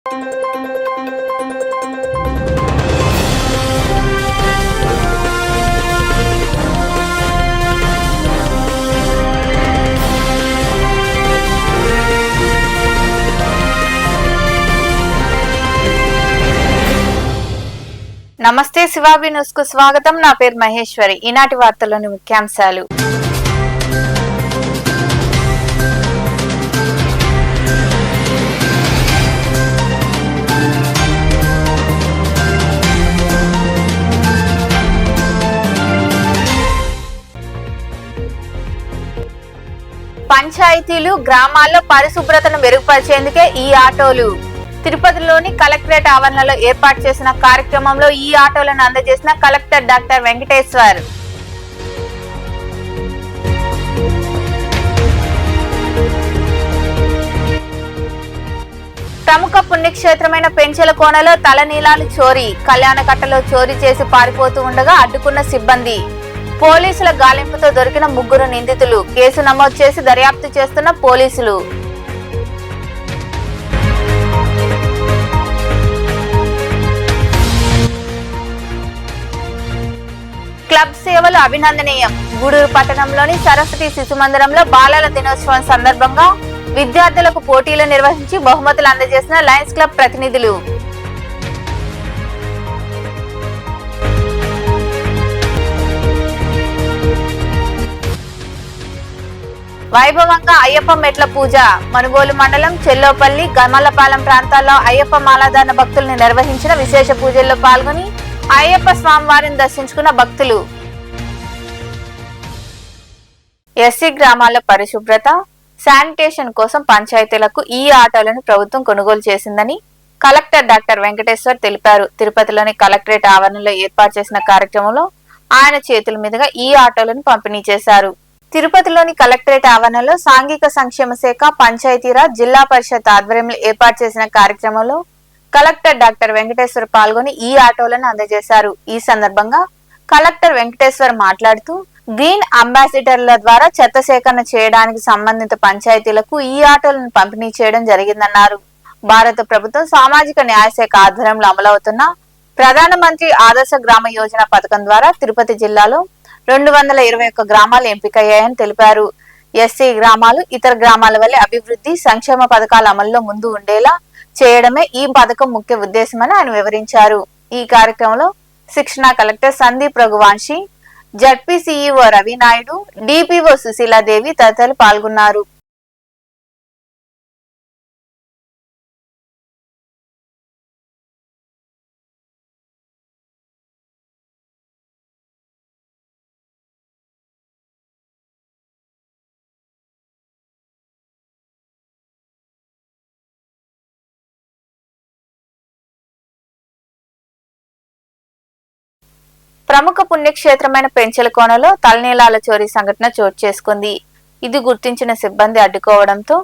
నమస్తే శివాబి న్యూస్ కు స్వాగతం. నా పేరు మహేశ్వరి. ఈనాటి వార్తల్లోని ముఖ్యాంశాలు. పంచాయతీలు గ్రామాల్లో పరిశుభ్రతను మెరుగుపరిచేందుకే ఈ ఆటోలు. తిరుపతిలోని కలెక్టరేట్ ఆవరణలో ఏర్పాటు చేసిన కార్యక్రమంలో ఈ ఆటోలను అందజేసిన కలెక్టర్ డాక్టర్ వెంకటేశ్వర్. ప్రముఖ పుణ్యక్షేత్రమైన పెంచెలకోనలో తలనీలాలు చోరీ. కళ్యాణకట్టలో చోరీ చేసి పారిపోతూ ఉండగా అడ్డుకున్న సిబ్బంది. పోలీసుల గాలింపుతో దొరికిన 3 నిందితులు. కేసు నమోదు చేసి దర్యాప్తు చేస్తున్న పోలీసులు. క్లబ్ సేవలు అభినందనీయం. గూడూరు పట్టణంలోని సరస్వతి శిశు మందిరంలో బాలల దినోత్సవం సందర్భంగా విద్యార్థులకు పోటీలు నిర్వహించి బహుమతులు అందజేసిన లయన్స్ క్లబ్ ప్రతినిధులు. వైభవంగా అయ్యప్ప మెట్ల పూజ. మనుగోలు మండలం చెల్లోపల్లి, గమలపాలెం ప్రాంతాల్లో అయ్యప్ప మాలాధారణ భక్తులను నిర్వహించిన విశేష పూజల్లో పాల్గొని అయ్యప్ప స్వామివారిని దర్శించుకున్న భక్తులు. ఎస్సీ గ్రామాల్లో పరిశుభ్రత, శానిటేషన్ కోసం పంచాయతీలకు ఈ ఆటోలను ప్రభుత్వం కొనుగోలు చేసిందని కలెక్టర్ డాక్టర్ వెంకటేశ్వర్ తెలిపారు. తిరుపతిలోని కలెక్టరేట్ ఆవరణలో ఏర్పాటు చేసిన కార్యక్రమంలో ఆయన చేతుల మీదుగా ఈ ఆటోలను పంపిణీ చేశారు. తిరుపతిలోని కలెక్టరేట్ ఆవరణలో సాంఘిక సంక్షేమ శాఖ, పంచాయతీరాజ్, జిల్లా పరిషత్ ఆధ్వర్యంలో ఏర్పాటు చేసిన కార్యక్రమంలో కలెక్టర్ డాక్టర్ వెంకటేశ్వర్ పాల్గొని ఈ ఆటోలను అందజేశారు. ఈ సందర్భంగా కలెక్టర్ వెంకటేశ్వర్ మాట్లాడుతూ గ్రీన్ అంబాసిడర్ల ద్వారా చెత్త సేకరణ చేయడానికి సంబంధిత పంచాయతీలకు ఈ ఆటోలను పంపిణీ చేయడం జరిగిందన్నారు. భారత ప్రభుత్వం సామాజిక న్యాయ శాఖ ఆధ్వర్యంలో అమలవుతున్న ప్రధానమంత్రి ఆదర్శ గ్రామ యోజన పథకం ద్వారా తిరుపతి జిల్లాలో 221 గ్రామాలు ఎంపికయ్యాయని తెలిపారు. ఎస్సీ గ్రామాలు ఇతర గ్రామాల వల్లే అభివృద్ధి, సంక్షేమ పథకాల అమల్లో ముందు ఉండేలా చేయడమే ఈ పథకం ముఖ్య ఉద్దేశమని ఆయన వివరించారు. ఈ కార్యక్రమంలో శిక్షణ collector Sandeep Raghuvanshi, ZP CEO Ravi Naidu, DPO Sushiladevi తదితరులు పాల్గొన్నారు. ప్రముఖ పుణ్యక్షేత్రమైన పెంచెలకోనలో తలనీలాల చోరీ సంఘటన చోటు చేసుకుంది. ఇది గుర్తించిన సిబ్బంది అడ్డుకోవడంతో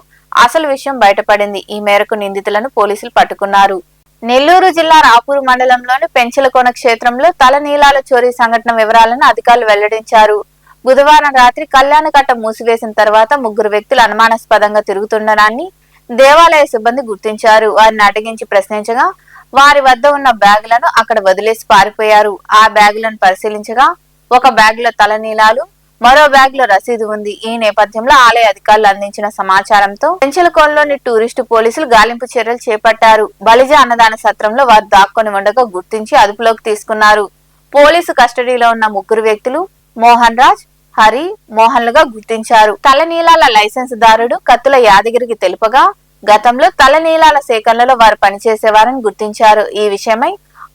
అసలు విషయం బయటపడింది. ఈ మేరకు నిందితులను పోలీసులు పట్టుకున్నారు. నెల్లూరు జిల్లా రాపూరు మండలంలోని పెంచెలకోన క్షేత్రంలో తలనీలాల చోరీ సంఘటన వివరాలను అధికారులు వెల్లడించారు. బుధవారం రాత్రి కళ్యాణకట్ట మూసివేసిన తర్వాత 3 వ్యక్తులు అనుమానాస్పదంగా తిరుగుతుండడాన్ని దేవాలయ సిబ్బంది గుర్తించారు. వారిని అడ్డగించి ప్రశ్నించగా వారి వద్ద ఉన్న బ్యాగులను అక్కడ వదిలేసి పారిపోయారు. ఆ బ్యాగులను పరిశీలించగా ఒక బ్యాగులో తలనీలాలు, మరో బ్యాగులో రసీదు ఉంది. ఈ నేపథ్యంలో ఆలయ అధికారులు అందించిన సమాచారంతో పెంచెలకోనలోని టూరిస్టు పోలీసులు గాలింపు చర్యలు చేపట్టారు. బలిజ అన్నదాన సత్రంలో వారు దాక్కుని ఉండగా గుర్తించి అదుపులోకి తీసుకున్నారు. పోలీసు కస్టడీలో ఉన్న 3 వ్యక్తులు మోహన్ రాజ్, హరి, మోహన్లుగా గుర్తించారు. తలనీలాల లైసెన్స్ దారుడు కత్తుల యాదగిరికి తెలుపగా గతంలో తలనీలాల సేకరణలో వారు పనిచేసేవారని గుర్తించారు. ఈ విషయమై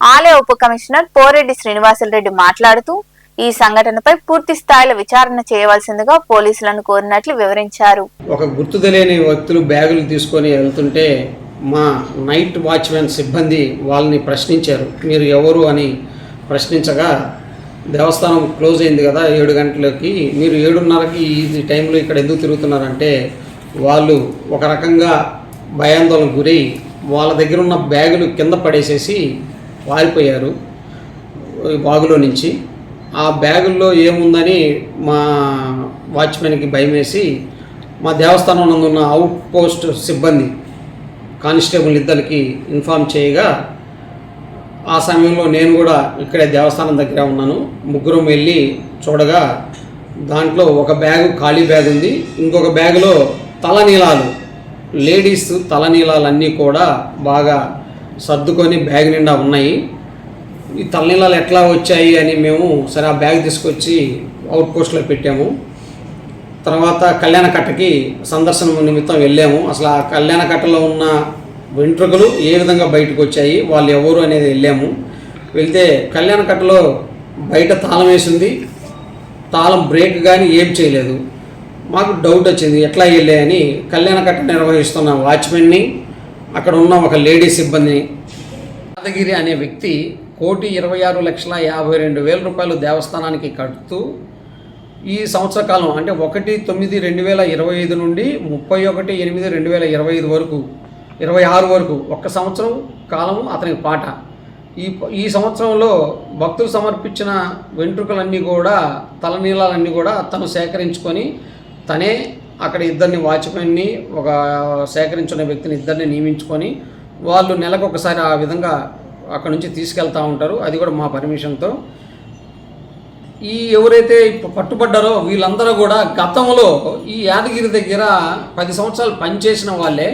ఆలయ ఉప కమిషనర్ పోరెడ్డి శ్రీనివాసులరెడ్డి మాట్లాడుతూ ఈ సంఘటనపై పూర్తి స్థాయిలో విచారణ చేయవలసిందిగా పోలీసులను కోరినట్లు వివరించారు. ఒక గుర్తు తెలియని వ్యక్తులు బ్యాగులు తీసుకొని వెళ్తుంటే మా నైట్ వాచ్మెన్ సిబ్బంది వాళ్ళని ప్రశ్నించారు. మీరు ఎవరు అని ప్రశ్నించగా దేవస్థానం క్లోజ్ అయింది కదా 7 గంటలకి, మీరు 7:30కి ఈ టైంలో ఇక్కడ ఎందుకు తిరుగుతున్నారంటే వాళ్ళు ఒక రకంగా భయాందోళనకు గురై వాళ్ళ దగ్గర ఉన్న బ్యాగులు కింద పడేసేసి పారిపోయారు బాగులో నుంచి. ఆ బ్యాగుల్లో ఏముందని మా వాచ్మెన్కి భయం వేసి మా దేవస్థానం నందున్న అవుట్ పోస్ట్ సిబ్బంది కానిస్టేబుల్ ఇద్దరికి ఇన్ఫామ్ చేయగా ఆ సమయంలో నేను కూడా ఇక్కడే దేవస్థానం దగ్గర ఉన్నాను. ముగ్గురం వెళ్ళి చూడగా దాంట్లో ఒక బ్యాగు ఖాళీ బ్యాగ్ ఉంది, ఇంకొక బ్యాగులో తలనీలాలు, లేడీస్ తలనీలాలన్నీ కూడా బాగా సర్దుకొని బ్యాగ్ నిండా ఉన్నాయి. ఈ తలనీలాలు ఎట్లా వచ్చాయి అని మేము సరే ఆ బ్యాగ్ తీసుకొచ్చి అవుట్ పోస్ట్లో పెట్టాము. తర్వాత కళ్యాణకట్టకి సందర్శనం నిమిత్తం వెళ్ళాము. అసలు ఆ కళ్యాణకట్టలో ఉన్న వెంట్రుకలు ఏ విధంగా బయటకు వచ్చాయి, వాళ్ళు ఎవరు అనేది వెళ్ళాము. వెళ్తే కళ్యాణకట్టలో బయట తాళం వేసింది, తాళం బ్రేక్ కానీ ఏం చేయలేదు. మాకు డౌట్ వచ్చింది ఎట్లా వెళ్ళాయని కళ్యాణకట్ట నిర్వహిస్తున్న వాచ్మెన్ని, అక్కడ ఉన్న ఒక లేడీ సిబ్బందిని, యాదగిరి అనే వ్యక్తి 1,26,52,000 రూపాయలు దేవస్థానానికి కడుతూ ఈ సంవత్సర కాలం అంటే 1/9/2025 నుండి 31/8/2025 వరకు 26 వరకు ఒక్క సంవత్సరం కాలము అతనికి పాట. ఈ సంవత్సరంలో భక్తులు సమర్పించిన వెంట్రుకలన్నీ కూడా తలనీలాలన్నీ కూడా తను సేకరించుకొని తనే అక్కడ ఇద్దరిని వాచ్మెన్ని ఒక సేకరించిన వ్యక్తిని ఇద్దరిని నియమించుకొని వాళ్ళు నెలకు ఒకసారి ఆ విధంగా అక్కడ నుంచి తీసుకెళ్తూ ఉంటారు. అది కూడా మా పర్మిషన్తో. ఈ ఎవరైతే పట్టుబడ్డారో వీళ్ళందరూ కూడా గతంలో ఈ యాదగిరి దగ్గర 10 సంవత్సరాలు పనిచేసిన వాళ్ళే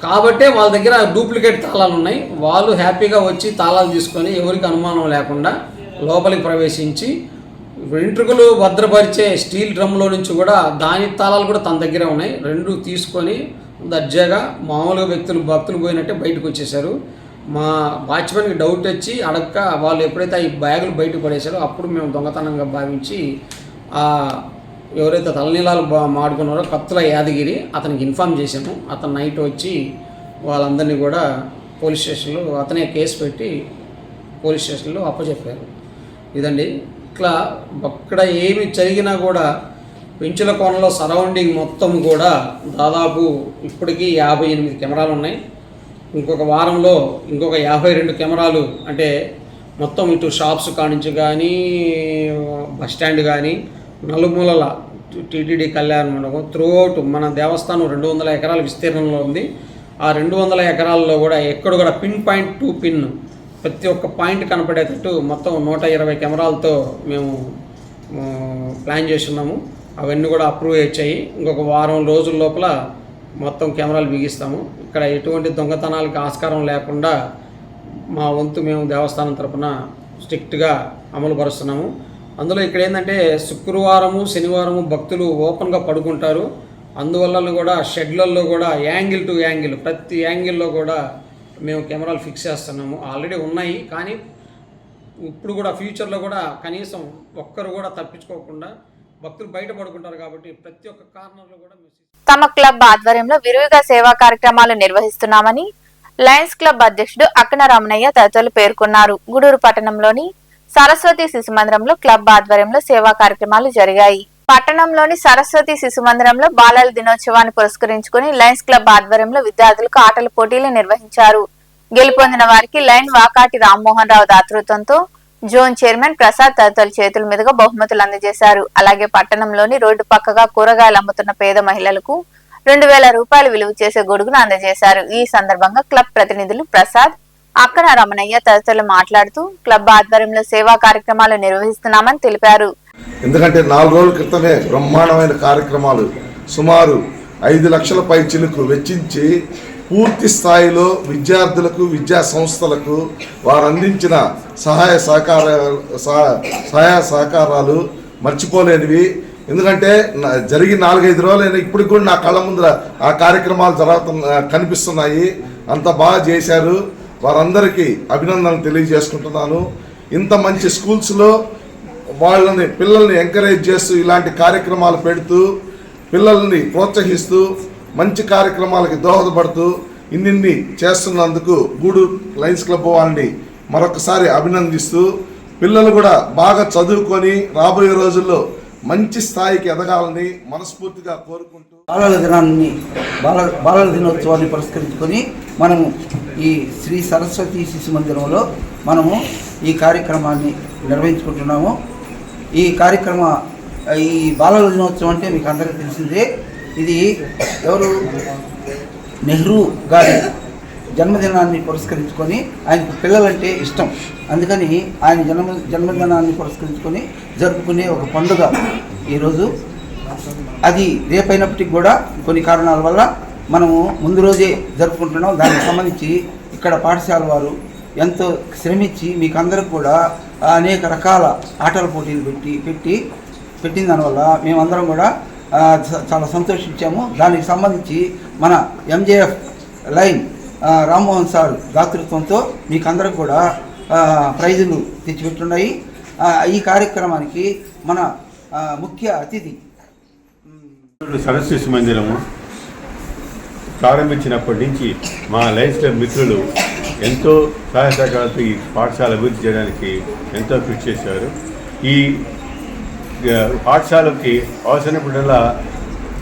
కాబట్టే వాళ్ళ దగ్గర డూప్లికేట్ తాళాలు ఉన్నాయి. వాళ్ళు హ్యాపీగా వచ్చి తాళాలు తీసుకొని ఎవరికి అనుమానం లేకుండా లోపలికి ప్రవేశించి వెంట్రుకలు భద్రపరిచే స్టీల్ డ్రమ్లో నుంచి కూడా దాని తాళాలు కూడా తన దగ్గరే ఉన్నాయి. 2 తీసుకొని దర్జాగా మామూలుగా భక్తులు పోయినట్టే బయటకు వచ్చేసారు. మా వాచ్మెన్కి డౌట్ వచ్చి అడగక వాళ్ళు ఎప్పుడైతే ఈ బ్యాగులు బయటకు పడేశారో అప్పుడు మేము దొంగతనంగా భావించి ఎవరైతే తలనీలాలు మాడుకున్నారో కత్తుల యాదగిరి అతనికి ఇన్ఫామ్ చేశాము. అతను నైట్ వచ్చి వాళ్ళందరినీ కూడా పోలీస్ స్టేషన్లో అతనే కేసు పెట్టి పోలీస్ స్టేషన్లో అప్పచెప్పారు. ఇదండి. ఇట్లా అక్కడ ఏమి జరిగినా కూడా పెంచుల కోణంలో సరౌండింగ్ మొత్తం కూడా దాదాపు ఇప్పటికీ 58 కెమెరాలు ఉన్నాయి. ఇంకొక వారంలో ఇంకొక 52 కెమెరాలు అంటే మొత్తం ఇటు షాప్స్ కానించి కానీ బస్ స్టాండ్ కానీ నలుమూలల టీటీడీ కళ్యాణ మండపం త్రూఅవుట్ మన దేవస్థానం 200 ఎకరాల విస్తీర్ణంలో ఉంది. ఆ 200 ఎకరాల్లో కూడా ఎక్కడ కూడా పిన్ పాయింట్ టు పిన్ ప్రతి ఒక్క పాయింట్ కనపడేటట్టు మొత్తం 120 కెమెరాలతో మేము ప్లాన్ చేస్తున్నాము. అవన్నీ కూడా అప్రూవ్ అయ్యాయి. ఇంకొక వారం రోజుల లోపల మొత్తం కెమెరాలు బిగిస్తాము. ఇక్కడ ఎటువంటి దొంగతనాలకు ఆస్కారం లేకుండా మా వంతు మేము దేవస్థానం తరపున స్ట్రిక్ట్గా అమలు పరుస్తున్నాము. అందులో ఇక్కడ ఏంటంటే శుక్రవారము శనివారము భక్తులు ఓపెన్గా పడుకుంటారు. అందువల్ల కూడా షెడ్లలో కూడా యాంగిల్ టు యాంగిల్ ప్రతి యాంగిల్లో కూడా మేము కెమెరాలు ఫిక్స్ చేస్తున్నాము. ఆల్రెడీ ఉన్నాయి, కానీ ఇప్పుడు కూడా ఫ్యూచర్లో కూడా కనీసం ఒక్కరు కూడా తప్పించుకోకుండా భక్తులు బయట పడుకుంటారు కాబట్టి ప్రతి ఒక్క కార్నర్లో కూడా తమ క్లబ్ ఆధ్వర్యంలో విరివిగా సేవా కార్యక్రమాలు నిర్వహిస్తున్నామని లయన్స్ క్లబ్ అధ్యక్షుడు అక్కన రమణయ్య తదితరులు పేర్కొన్నారు. గూడూరు పట్టణంలోని సరస్వతి శిశు మందిరంలో క్లబ్ ఆధ్వర్యంలో సేవా కార్యక్రమాలు జరిగాయి. పట్టణంలోని సరస్వతి శిశు మందిరంలో బాలల దినోత్సవాన్ని పురస్కరించుకుని లయన్స్ క్లబ్ ఆధ్వర్యంలో విద్యార్థులకు ఆటల పోటీలు నిర్వహించారు. గెలుపొందిన వారికి lion Vakati Rammohan Rao దాతృత్వంతో zone chairman Prasad తదితరుల చేతుల మీదుగా బహుమతులు అందజేశారు. అలాగే పట్టణంలోని రోడ్డు పక్కగా కూరగాయలు అమ్ముతున్న పేద మహిళలకు 2,000 రూపాయలు విలువ చేసే గొడుగును అందజేశారు. ఈ సందర్భంగా క్లబ్ ప్రతినిధులు ప్రసాద్, అక్కన రమణయ్య తదితరులు మాట్లాడుతూ క్లబ్ ఆధ్వర్యంలో సేవా కార్యక్రమాలు నిర్వహిస్తున్నామని తెలిపారు. ఎందుకంటే 4 రోజుల క్రితమే బ్రహ్మాండమైన కార్యక్రమాలు సుమారు 5 లక్షల పై చిలుకు వెచ్చించి పూర్తి స్థాయిలో విద్యార్థులకు విద్యా సంస్థలకు వారు అందించిన సహాయ సహకారాలు మర్చిపోలేనివి. ఎందుకంటే జరిగి 4-5 రోజులైనా ఇప్పటికి కూడా నా కళ్ళ ముందర ఆ కార్యక్రమాలు కనిపిస్తున్నాయి. అంత బాగా చేశారు. వారందరికీ అభినందనలు తెలియజేసుకుంటున్నాను. ఇంత మంచి స్కూల్స్లో పిల్లల్ని ఎంకరేజ్ చేస్తూ ఇలాంటి కార్యక్రమాలు పెడుతూ పిల్లల్ని ప్రోత్సహిస్తూ మంచి కార్యక్రమాలకి దోహదపడుతూ ఇన్ని చేస్తున్నందుకు గూడూరు లయన్స్ క్లబ్ వాళ్ళని మరొకసారి అభినందిస్తూ పిల్లలు కూడా బాగా చదువుకొని రాబోయే రోజుల్లో మంచి స్థాయికి ఎదగాలని మనస్ఫూర్తిగా కోరుకుంటూ బాలల దినోత్సవాన్ని పురస్కరించుకొని మనము ఈ శ్రీ సరస్వతి శిశు మందిరంలో మనము ఈ కార్యక్రమాన్ని నిర్వహించుకుంటున్నాము. ఈ బాలల దినోత్సవం అంటే మీకు అందరికీ తెలిసిందే. ఇది ఎవరు నెహ్రూ గారి జన్మదినాన్ని పురస్కరించుకొని ఆయనకు పిల్లలంటే ఇష్టం. అందుకని ఆయన జన్మదినాన్ని పురస్కరించుకొని జరుపుకునే ఒక పండుగ ఈరోజు. అది రేపైనప్పటికి కూడా కొన్ని కారణాల వల్ల మనము ముందు రోజే జరుపుకుంటున్నాం. దానికి సంబంధించి ఇక్కడ పాఠశాల వారు ఎంతో శ్రమించి మీకు అందరికి కూడా అనేక రకాల ఆటల పోటీలు పెట్టిన దానివల్ల మేమందరం కూడా చాలా సంతోషించాము. దానికి సంబంధించి మన ఎంజేఎఫ్ లైన్ రామ్మోహన్ సార్ దాతృత్వంతో మీకు అందరికి కూడా ప్రైజులు తెచ్చిపెట్టున్నాయి. ఈ కార్యక్రమానికి మన ముఖ్య అతిథి సరస్వతి శిశు మందిరము ప్రారంభించినప్పటి నుంచి మా లయన్స్ క్లబ్ మిత్రులు ఎంతో సహాయ సహకారాలతో ఈ పాఠశాల అభివృద్ధి చేయడానికి ఎంతో కృషి చేశారు. ఈ పాఠశాలకి అవసరమైనప్పుడల్లా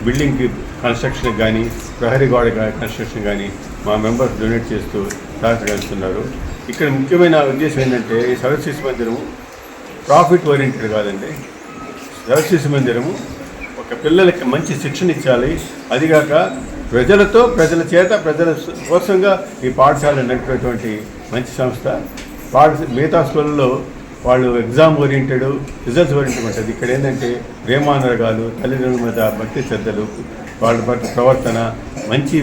బిల్డింగ్కి కన్స్ట్రక్షన్ కానీ ప్రహరీ గోడ కన్స్ట్రక్షన్ కానీ మా మెంబర్స్ డొనేట్ చేస్తూ సహకరిస్తున్నారు. ఇక్కడ ముఖ్యమైన ఉద్దేశం ఏంటంటే ఈ సరస్వతి శిశు మందిరము ప్రాఫిట్ ఓరియంటెడ్ కాదండి. సరస్వతి శిశు మందిరము ఒక పిల్లలకి మంచి శిక్షణ ఇచ్చాలి. అదిగాక ప్రజల చేత ప్రజల కోసంగా ఈ పాఠశాల నడిపేటువంటి మంచి సంస్థ. మిగతా స్కూళ్ళలో వాళ్ళు ఎగ్జామ్ ఓరియంటెడ్, రిజల్ట్స్ ఓరియంటెడ్ ఉంటుంది. ఇక్కడ ఏంటంటే ప్రేమానురాగాలు, తల్లిదండ్రుల మీద భక్తి శ్రద్ధలు, వాళ్ళ పట్ల ప్రవర్తన, మంచి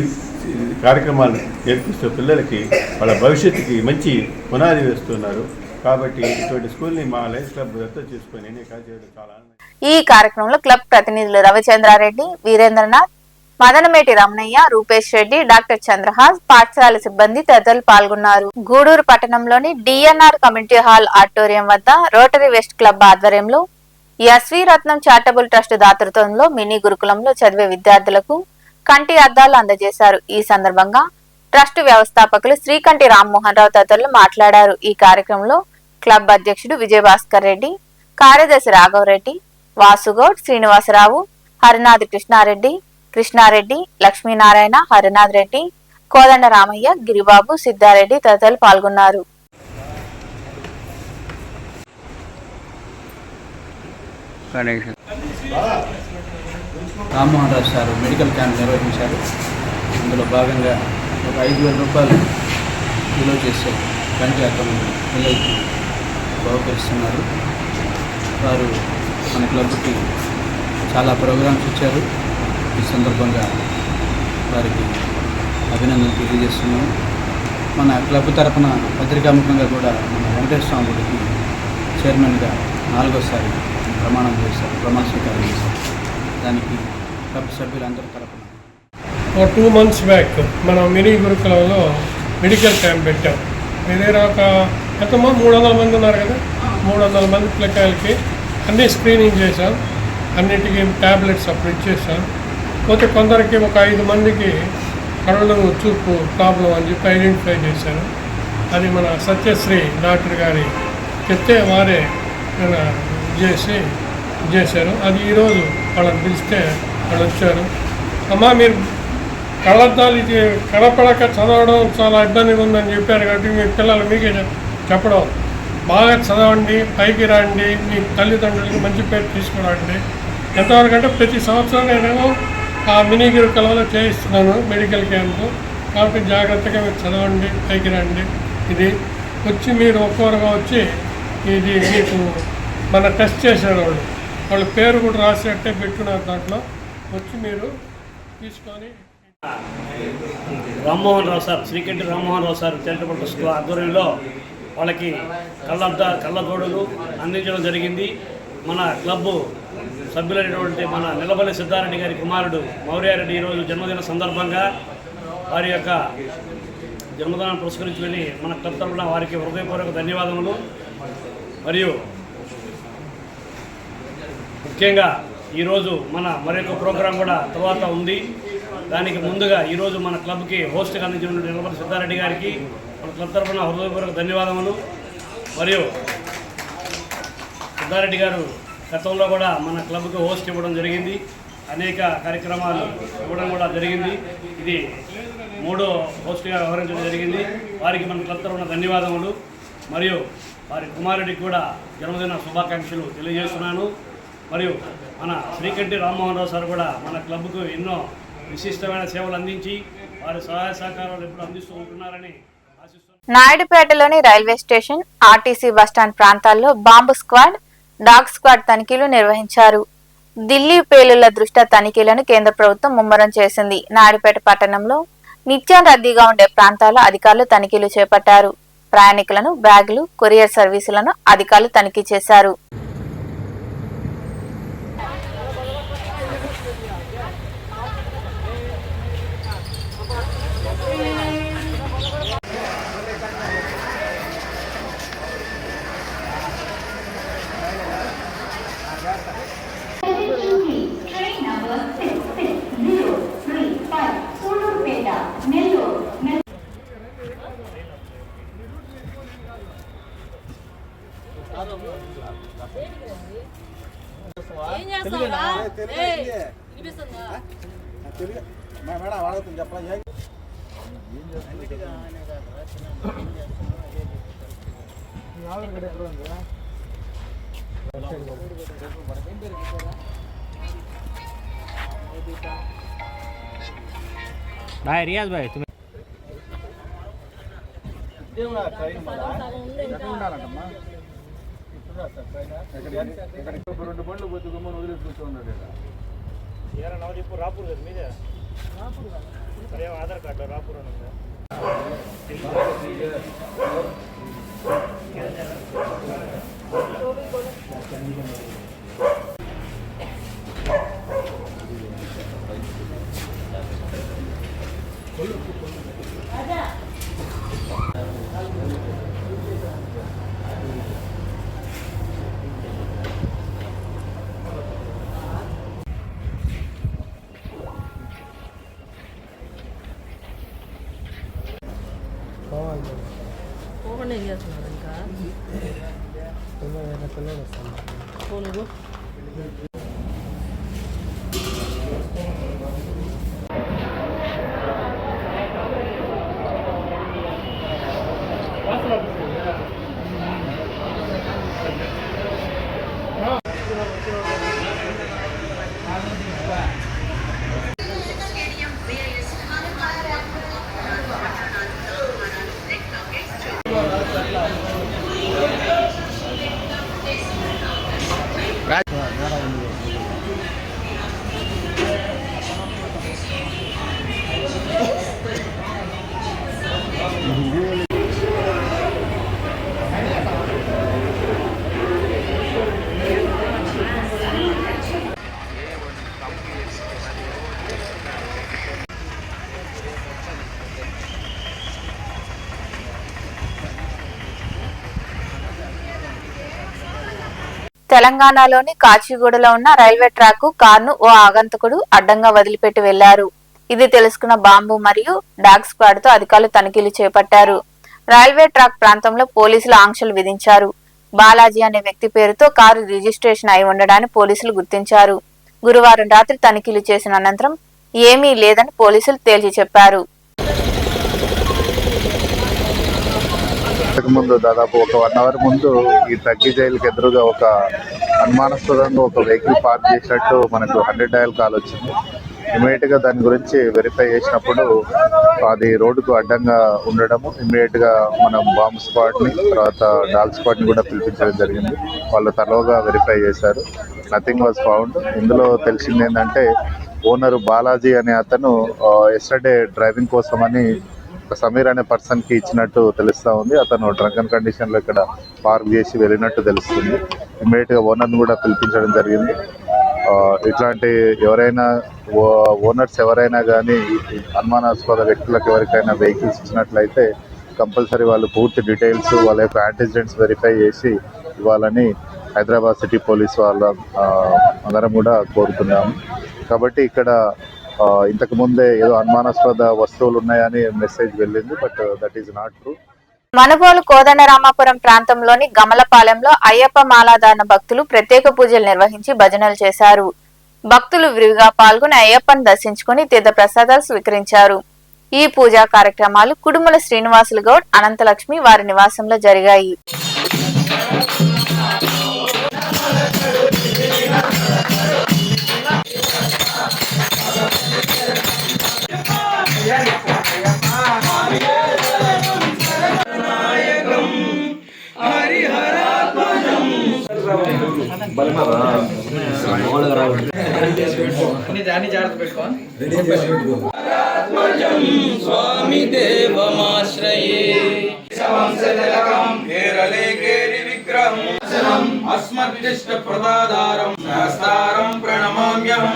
కార్యక్రమాలు నేర్పిస్తూ పిల్లలకి వాళ్ళ భవిష్యత్తుకి మంచి పునాది వేస్తున్నారు. కాబట్టి ఇటువంటి స్కూల్ని మా లయన్స్ క్లబ్ దత్తత చేసుకొని నేను చేయడం చాలా ఆనందం. ఈ కార్యక్రమంలో క్లబ్ ప్రతినిధులు రవిచంద్రారెడ్డి, వీరేంద్రనాథ్, మదనమేటి రమణయ్య, రూపేష్ రెడ్డి, డాక్టర్ చంద్రహాస్, పాఠశాల సిబ్బంది తదితరులు పాల్గొన్నారు. గూడూరు పట్టణంలోని డిఎన్ఆర్ కమ్యూనిటీ హాల్ ఆడిటోరియం వద్ద రోటరీ వెస్ట్ క్లబ్ ఆధ్వర్యంలో ఎస్వి రత్నం చారిటబుల్ ట్రస్ట్ దాతృత్వంలో మినీ గురుకులంలో చదివే విద్యార్థులకు కంటి అద్దాలు అందజేశారు. ఈ సందర్భంగా ట్రస్ట్ వ్యవస్థాపకులు శ్రీకంటి రామ్మోహన్ రావు తదితరులు మాట్లాడారు. ఈ కార్యక్రమంలో క్లబ్ అధ్యక్షుడు విజయభాస్కర్ రెడ్డి, కార్యదర్శి రాఘవరెడ్డి, వాసుగౌడ్, శ్రీనివాసరావు, హరినాథ్ కృష్ణారెడ్డి, లక్ష్మీనారాయణ, హరినాథ్ రెడ్డి, కోదండ రామయ్య, గిరిబాబు, సిద్ధారెడ్డి తదితరులు పాల్గొన్నారు. Rammohan Rao sir medical camp నిర్వహించారు. అందులో భాగంగా ఒక 5,000 రూపాయలు విలువ చేసే కంటి అద్దం పిల్లలకి బహుకరిస్తున్నారు. వారు మన క్లబ్కి చాలా ప్రోగ్రామ్స్ ఇచ్చారు. ఈ సందర్భంగా వారికి అభినందనలు తెలియజేస్తున్నాము. మన క్లబ్ తరఫున పత్రికాముఖంగా కూడా మన వెంకటేశ్వర స్వామి గుడికి చైర్మన్గా 4వసారి ప్రమాణ స్వీకారం చేశారు. దానికి క్లబ్ సభ్యులందరి తరఫున 2 months బ్యాక్ మనం మినీ గురుకులంలో మెడికల్ క్యాంప్ పెట్టాం. ఎంతమో 300 మంది ఉన్నారు కదా, 300 మంది పిల్లకాయలకి అన్నీ స్క్రీనింగ్ చేశాం. అన్నిటికీ ట్యాబ్లెట్స్ అప్పుడు ఇచ్చేసాం. పోతే కొందరికి ఒక 5 మందికి కళ్ళు చూపు ప్రాబ్లం అని చెప్పి ఐడెంటిఫై చేశారు. అది మన సత్యశ్రీ డాక్టర్ గారి చెప్తే వారే చేశారు. అది ఈరోజు వాళ్ళని పిలిస్తే వాళ్ళు వచ్చారు. అమ్మా మీరు కళ్ళద్దాలు ఇది కనపడక చదవడం చాలా ఇబ్బందిగా ఉందని చెప్పారు కాబట్టి మీ పిల్లలు మీకే చెప్పడం, బాగా చదవండి, పైకి రండి, మీ తల్లిదండ్రులకి మంచి పేరు తీసుకురండి. ఎంతవరకు అంటే ప్రతి సంవత్సరం నేను ఆ మినీ గురుకులంలో చేయిస్తున్నాను మెడికల్ క్యాంపు. కాబట్టి జాగ్రత్తగా మీరు చదవండి, పైకి రండి. ఇది వచ్చి మీరు ఒక్కొక్కరుగా వచ్చి ఇది మీకు మన టెస్ట్ చేశారు వాళ్ళ పేరు కూడా రాసేట్టే పెట్టున్నారు. దాంట్లో వచ్చి మీరు తీసుకొని Rammohan Rao sir, శ్రీకంటి Rammohan Rao sir charitable trust ఆధ్వర్యంలో వాళ్ళకి కళ్ళజోడులు అందించడం జరిగింది. మన క్లబ్ సభ్యులైనటువంటి మన నిలబల్లి సిద్ధారెడ్డి గారి కుమారుడు మౌర్యారెడ్డి ఈరోజు జన్మదిన సందర్భంగా వారి యొక్క జన్మదినాన్ని పురస్కరించుకొని మన క్లబ్ తరఫున వారికి హృదయపూర్వక ధన్యవాదములు. మరియు ముఖ్యంగా ఈరోజు మన మరొక ప్రోగ్రాం కూడా తర్వాత ఉంది. దానికి ముందుగా ఈరోజు మన క్లబ్కి హోస్ట్గా అందించిన నిలబల్లి సిద్ధారెడ్డి గారికి మన క్లబ్ తరఫున హృదయపూర్వక ధన్యవాదములు. మరియు సిద్ధారెడ్డి గారు గతంలో కూడా మన క్లబ్కి హోస్ట్ ఇవ్వడం జరిగింది, అనేక కార్యక్రమాలు ఇవ్వడం కూడా జరిగింది. ఇది 3వ హోస్ట్గా వ్యవహరించడం జరిగింది. వారికి మన క్లబ్ తరఫున ధన్యవాదములు. మరియు వారి కుమారుడికి కూడా జన్మదిన శుభాకాంక్షలు తెలియజేస్తున్నాను. మరియు మన శ్రీకంటి రామ్మోహన్ రావు సార్ కూడా మన క్లబ్కు ఎన్నో విశిష్టమైన సేవలు అందించి వారి సహాయ సహకారాలు ఎప్పుడు అందిస్తూ ఉంటున్నారని ఆశిస్తున్నాను. నాయుడుపేటలోని రైల్వే స్టేషన్, ఆర్టీసీ బస్టాండ్ ప్రాంతాల్లో బాంబు స్క్వాడ్, డాగ్ స్క్వాడ్ తనిఖీలు నిర్వహించారు. ఢిల్లీ పేలుళ్ల దృష్ట్యా తనిఖీలను కేంద్ర ప్రభుత్వం ముమ్మరం చేసింది. నాయుడుపేట పట్టణంలో నిత్యం రద్దీగా ఉండే ప్రాంతాల్లో అధికారులు తనిఖీలు చేపట్టారు. ప్రయాణికులను, బ్యాగులు, కొరియర్ సర్వీసులను అధికారులు తనిఖీ చేశారు. भाई रियाज भाई तुम्हें రాపూర్ కదా మీదే సరే ఆధార్ కార్డు రాపూర్ అని ఉందా? ఓపెన్ ఏం చేస్తున్నారు ఇంకా ఫోను తెలంగాణలోని కాచిగూడలో ఉన్న రైల్వే ట్రాక్ కారును ఓ ఆగంతకుడు అడ్డంగా వదిలిపెట్టి వెళ్లారు. ఇది తెలుసుకున్న బాంబు మరియు డాగ్ స్క్వాడ్ తో అధికారులు తనిఖీలు చేపట్టారు. రైల్వే ట్రాక్ ప్రాంతంలో పోలీసులు ఆంక్షలు విధించారు. బాలాజీ అనే వ్యక్తి పేరుతో కారు రిజిస్ట్రేషన్ అయి ఉండడాన్ని పోలీసులు గుర్తించారు. గురువారం రాత్రి తనిఖీలు చేసిన అనంతరం ఏమీ లేదని పోలీసులు తేల్చి చెప్పారు. ముందు దాదాపు ఒక 1 అవర్ ముందు ఈ తగ్గి జైలుకి ఎదురుగా ఒక అనుమానాస్పదంగా ఒక వెహికల్ పార్క్ చేసినట్టు మనకు 100 డయల్ కాల్ వచ్చింది. ఇమీడియట్ గా దాని గురించి వెరిఫై చేసినప్పుడు అది రోడ్డుకు అడ్డంగా ఉండడము, ఇమీడియట్ గా మనం బాంబ్ స్క్వాడ్ ని తర్వాత డాగ్ స్క్వాడ్ ని కూడా పిలిపించడం జరిగింది. వాళ్ళు తరోగా వెరిఫై చేశారు. Nothing was found. ఇందులో తెలిసింది ఏంటంటే ఓనరు బాలాజీ అనే అతను ఎస్టర్డే డ్రైవింగ్ కోసమని సమీర్ అనే పర్సన్ కి ఇచ్చినట్టు తెలుస్తా ఉంది. అతను డ్రంకన్ కండిషన్ లో ఇక్కడ పార్క్ చేసి వెళ్ళినట్టు తెలుస్తుంది. ఇమ్మీడియట్ గా ఓనర్ కూడా పిలిపించడం జరిగింది. ఇట్లాంటి ఎవరైనా ఓనర్స్ ఎవరైనా కానీ అనుమానాస్పద వ్యక్తులకు ఎవరికైనా వెహికల్స్ ఇచ్చినట్లయితే కంపల్సరీ వాళ్ళు పూర్తి డీటెయిల్స్ వాళ్ళ యొక్క యాంటిసిడెంట్స్ వెరిఫై చేసి ఇవ్వాలని హైదరాబాద్ సిటీ పోలీస్ వాళ్ళ అందరం కూడా కోరుతున్నాము. కాబట్టి ఇక్కడ ఇంతకు ముందే ఏదో అనుమానాస్పద వస్తువులు ఉన్నాయని మెసేజ్ వెళ్ళింది, but that is not true. Manubolu Kodandaramapuram ప్రాంతంలోని గమలపాలెంలో అయ్యప్ప మాలాధారణ భక్తులు ప్రత్యేక పూజలు నిర్వహించి భజనలు చేశారు. భక్తులు విరివిగా పాల్గొని అయ్యప్పను దర్శించుకుని తీర్థ ప్రసాదాలు స్వీకరించారు. ఈ పూజా కార్యక్రమాలు కుడుముల శ్రీనివాసులు గౌడ్, అనంతలక్ష్మి వారి నివాసంలో జరిగాయి. Yeah. స్వామి దేవమాశ్రయే కేరళే కేరి విగ్రహం అస్మద్దిష్ట ప్రదాధారం శాస్త్రారం ప్రణమామ్యహం.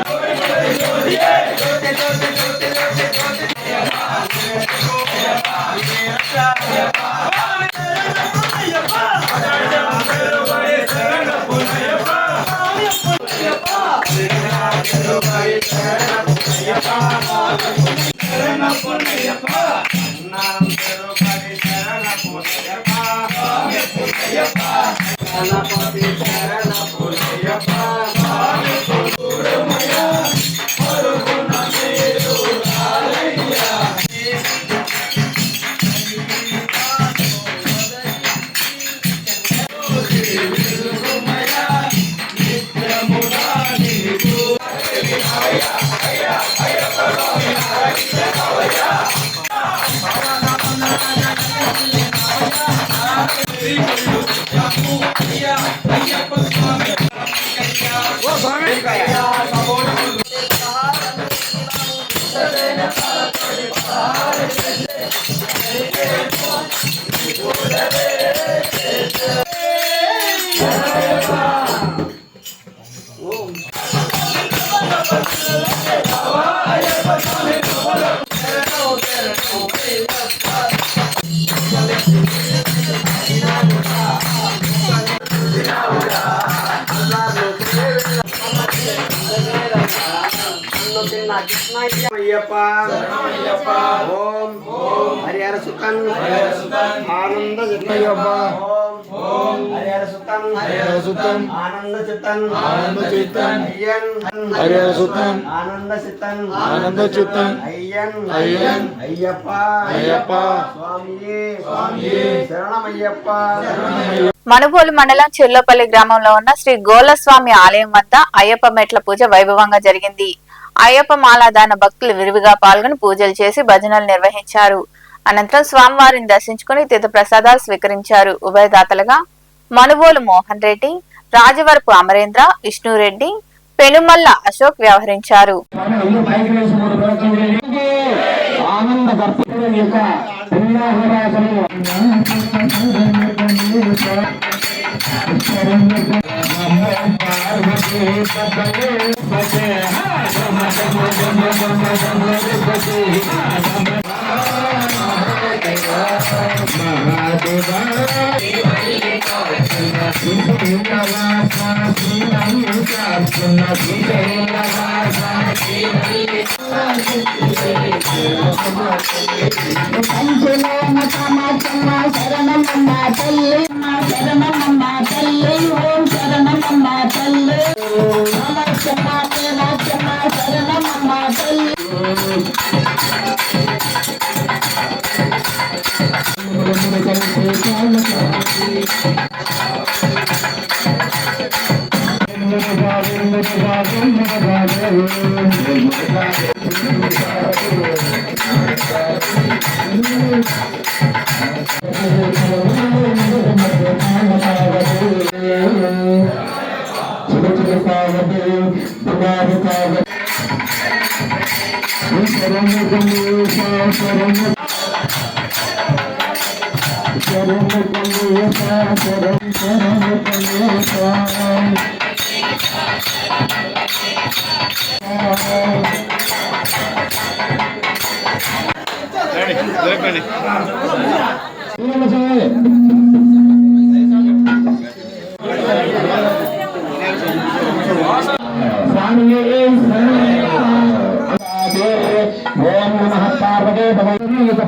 ఓం హరిహర సుతన్ ఆనంద హరిహర సుతన్ ఆనంద చిత్తన్ హరిహర సుతన్ ఆనంద చిత్తన్ అయ్యప్ప స్వామియే శరణమయ్యప్ప. మనుబోలు మండలం చెర్లోపల్లి గ్రామంలో ఉన్న శ్రీ గోలస్వామి ఆలయం వద్ద అయ్యప్ప మెట్ల పూజ వైభవంగా జరిగింది. అయ్యప్ప మాలాదాన భక్తులు విరివిగా పాల్గొని పూజలు చేసి భజనలు నిర్వహించారు. అనంతరం స్వామివారిని దర్శించుకుని తీర్థ ప్రసాదాలు స్వీకరించారు. ఉభయదాతలుగా మనుబోలు మోహన్ రెడ్డి, రాజవరపు అమరేంద్ర, విష్ణురెడ్డి, పెనుమల్ల అశోక్ వ్యవహరించారు.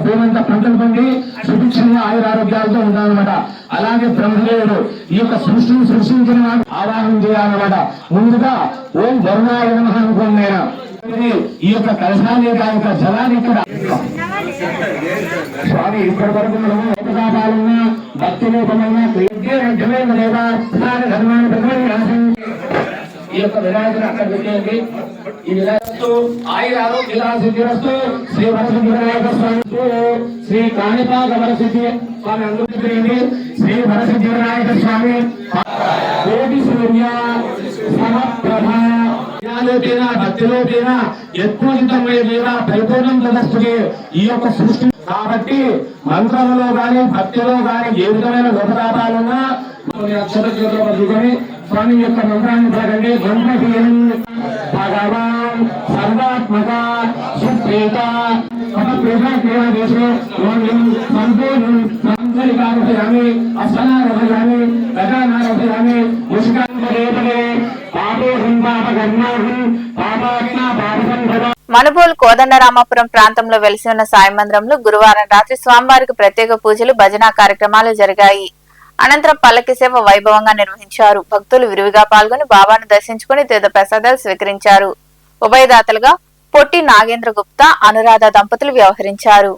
ప్రేమంతా పంటలు పండి సుభిక్షంగా ఆయురారోగ్యాలతో ఉండాలన్నమాట. అలాగే బ్రహ్మదేవుడు ఈ యొక్క సృష్టిని సృష్టించిన వాడు ఆవాహన చేయాలన్నమాట. ముందుగా ఓం వరుణాయ నమః అనుకోండి. నేను ఈ యొక్క కలశాన్ని యొక్క జలాన్ని ఇక్కడ స్వామి ఇప్పటి వరకు మనము ఉపకాపాలన్న భక్తి రూపమైన ఈ యొక్క వినాయకుడు అక్కడ పెట్టేయండి. ఈ విధంగా ఆయుర ఆరోగ్య సిద్ధిరస్తు శ్రీ వరసిద్ధి వినాయక స్వామి శ్రీ కాణిపాక వరసిద్ధి స్వామి అందుకుంటుంది శ్రీ వరసిద్ధి వినాయక స్వామి కోటి సూర్య సమప్రభ భక్తిలోపేన యత్పూజితమైన పరిపూర్ణం తదస్తుకి ఈ యొక్క సృష్టి కాబట్టి మంత్రంలో గాని భక్తిలో గాని ఏ విధమైన లోపదాపాలున్నా అక్షరజ్యోతిలో పట్టుకొని స్వామి యొక్క మంత్రాన్ని పలకండి. బ్రహ్మహీనం భగవాన్ సర్వాత్మక సుప్రీత సంపూర్ణం సంతరికారభయామి అసనారభయామి గజానారభయామి ముష్కాంతరేపడే పాపోహం పాపకర్మాహం పాపాజ్ఞ పాపసంభవ. మనుబోలు కోదండరామాపురం ప్రాంతంలో వెలిసి ఉన్న సాయి మందిరంలో గురువారం రాత్రి స్వామివారికి ప్రత్యేక పూజలు భజన కార్యక్రమాలు జరిగాయి. అనంతరం పల్లకి సేవ వైభవంగా నిర్వహించారు. భక్తులు విరివిగా పాల్గొని బాబాను దర్శించుకుని తీర్థ ప్రసాదాలు స్వీకరించారు. ఉభయదాతలుగా పొట్టి నాగేంద్ర గుప్తా, అనురాధ దంపతులు వ్యవహరించారు.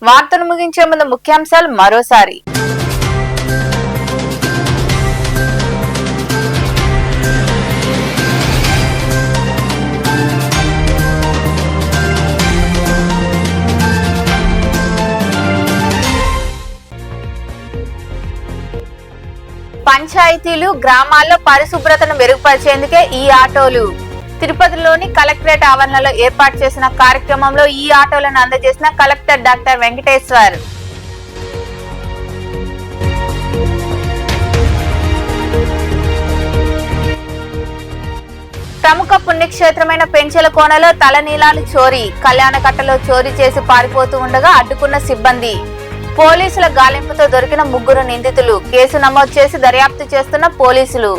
వార్తను ముగించే ముందు ముఖ్యాంశాలు మరోసారి. పంచాయతీలు, గ్రామాల్లో పరిశుభ్రతను మెరుగుపరిచేందుకే ఈ ఆటోలు. తిరుపతిలోని కలెక్టరేట్ ఆవరణలో ఏర్పాటు చేసిన కార్యక్రమంలో ఈ ఆటోలను అందజేసిన కలెక్టర్ డాక్టర్ వెంకటేశ్వర్. ప్రముఖ పుణ్యక్షేత్రమైన పెంచెల కోనలో తలనీలాలు చోరీ. కళ్యాణకట్టలో చోరీ చేసి పారిపోతూ ఉండగా అడ్డుకున్న సిబ్బంది. పోలీసుల గాలింపుతో దొరికిన 3 నిందితులు. కేసు నమోదు చేసి దర్యాప్తు చేస్తున్న పోలీసులు.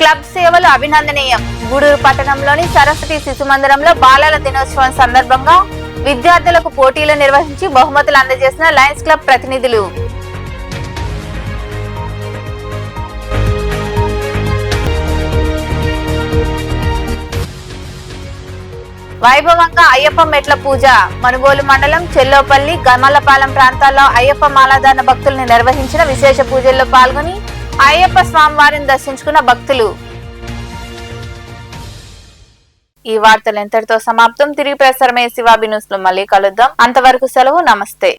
క్లబ్ సేవలు అభినందనీయం. గూడూరు పట్టణంలోని సరస్వతి శిశు మందిరంలో బాలల దినోత్సవం సందర్భంగా విద్యార్థులకు పోటీలు నిర్వహించి బహుమతులు అందజేసిన లయన్స్ క్లబ్ ప్రతినిధులు. వైభవంగా అయ్యప్ప మెట్ల పూజ. మనుబోలు మండలం చెల్లోపల్లి, గమలపాలెం ప్రాంతాల్లో అయ్యప్ప మాలాధారణ భక్తుల్ని నిర్వహించిన విశేష పూజల్లో పాల్గొని అయ్యప్ప స్వామివారిని దర్శించుకున్న భక్తులు. ఈ వార్తలు ఎంతటితో సమాప్తం. తిరిగి ప్రసారమయ్యే శివాబి న్యూస్ లో మళ్ళీ కలుద్దాం. అంతవరకు సెలవు. నమస్తే.